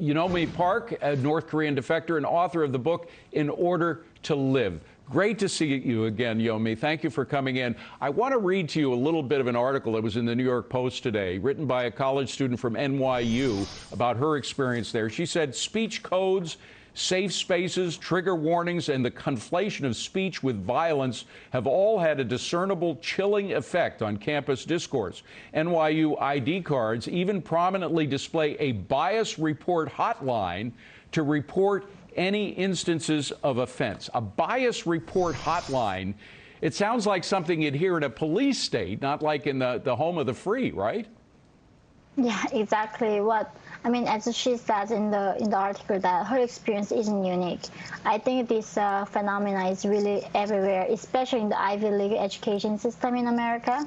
Yeonmi Park, a North Korean defector and author of the book In Order to Live. Great to see you again, Yeonmi. Thank you for coming in. I want to read to you a little bit of an article that was in the New York Post today, written by a college student from NYU about her experience there. She said speech codes, safe spaces, trigger warnings, and the conflation of speech with violence have all had a discernible chilling effect on campus discourse. NYU ID cards even prominently display a bias report hotline to report any instances of offense. A bias report hotline. It sounds like something you'd hear in a police state, not like in the home of the free, right? Yeah, exactly. As she says in the article, that her experience isn't unique. I think this phenomenon is really everywhere, especially in the Ivy League education system in America.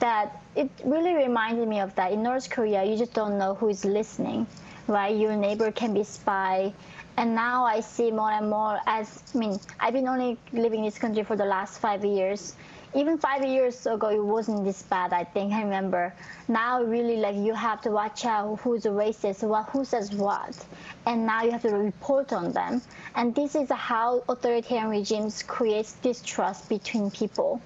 That it really reminded me of that. In North Korea, you just don't know who is listening, right? Your neighbor can be spy. And now I see more and more I've been only living in this country for the last 5 years. Even 5 years ago, it wasn't this bad, I think. I remember. Now, really, you have to watch out who's racist, who says what. And now you have to report on them. And this is how authoritarian regimes create distrust between people.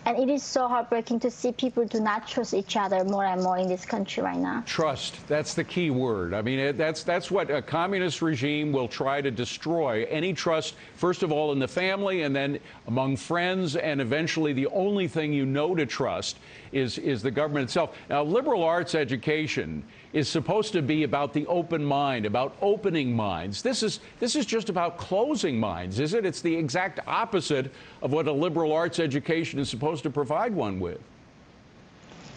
And it is so heartbreaking to see people do not trust each other more and more in this country right now. Trust, that's the key word. I mean, that's what a communist regime will try to destroy. Any trust, first of all, in the family, and then among friends, and eventually the only thing you know to trust is the government itself. Now, liberal arts education is supposed to be about the open mind, about opening minds. This is just about closing minds, is it? It's the exact opposite of what a liberal arts education is supposed to provide one with.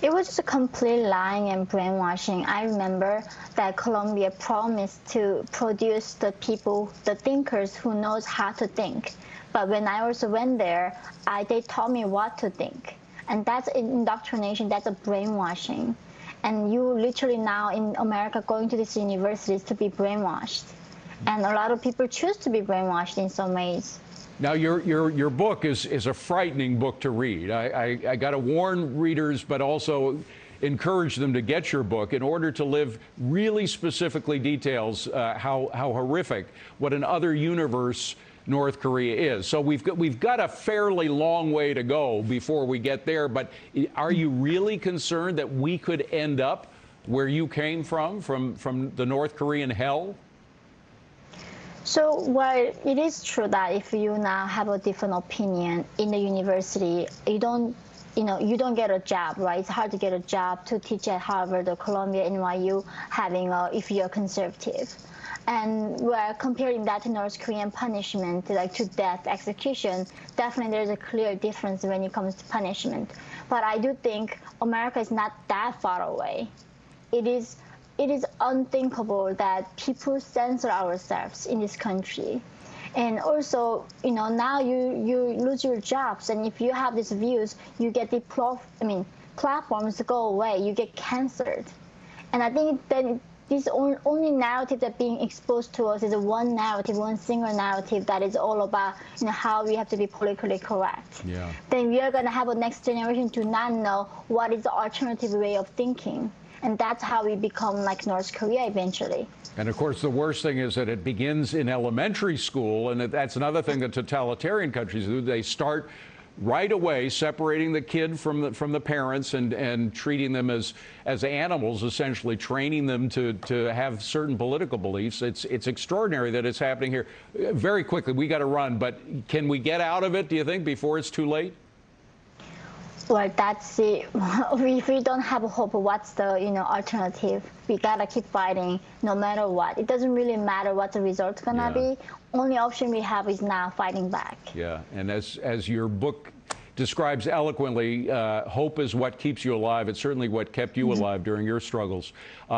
It was just a complete lying and brainwashing. I remember that Columbia promised to produce the people, the thinkers who knows how to think. But when I also went there, they taught me what to think. And that's indoctrination, that's a brainwashing. And you literally now in America going to these universities to be brainwashed. And a lot of people choose to be brainwashed in some ways. Now, your book is a frightening book to read. I got to warn readers, but also encourage them to get your book. In Order to Live really specifically details how horrific, what an other universe North Korea is. So we've got a fairly long way to go before we get there. But are you really concerned that we could end up where you came from the North Korean hell? So, while it is true that if you now have a different opinion in the university, you don't get a job, right? It's hard to get a job to teach at Harvard or Columbia, NYU, if you're conservative. And we're comparing that to North Korean punishment, like to death, execution. Definitely there's a clear difference when it comes to punishment. But I do think America is not that far away. It is unthinkable that people censor ourselves in this country. And also, now you lose your jobs. And if you have these views, you get platforms go away, you get canceled. And I think then this only narrative that's being exposed to us is one narrative, one single narrative that is all about how we have to be politically correct. Yeah. Then we are going to have a next generation to not know what is the alternative way of thinking. And that's how we become like North Korea eventually. And of course, the worst thing is that it begins in elementary school. And that's another thing that totalitarian countries do. They start right away separating the kid from the parents and treating them as animals, essentially training them to have certain political beliefs. It's extraordinary that it's happening here. Very quickly, we got to run, but can we get out of it, do you think, before it's too late? Well, that's it. If we don't have hope, what's the alternative? We gotta keep fighting no matter what. It doesn't really matter what the result's gonna be. Only option we have is now fighting back. Yeah, and as your book describes eloquently, hope is what keeps you alive. It's certainly what kept you alive during your struggles.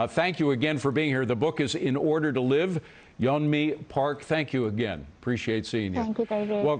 Thank you again for being here. The book is In Order to Live. Yeonmi Park, thank you again. Appreciate seeing you. Thank you, David. Well,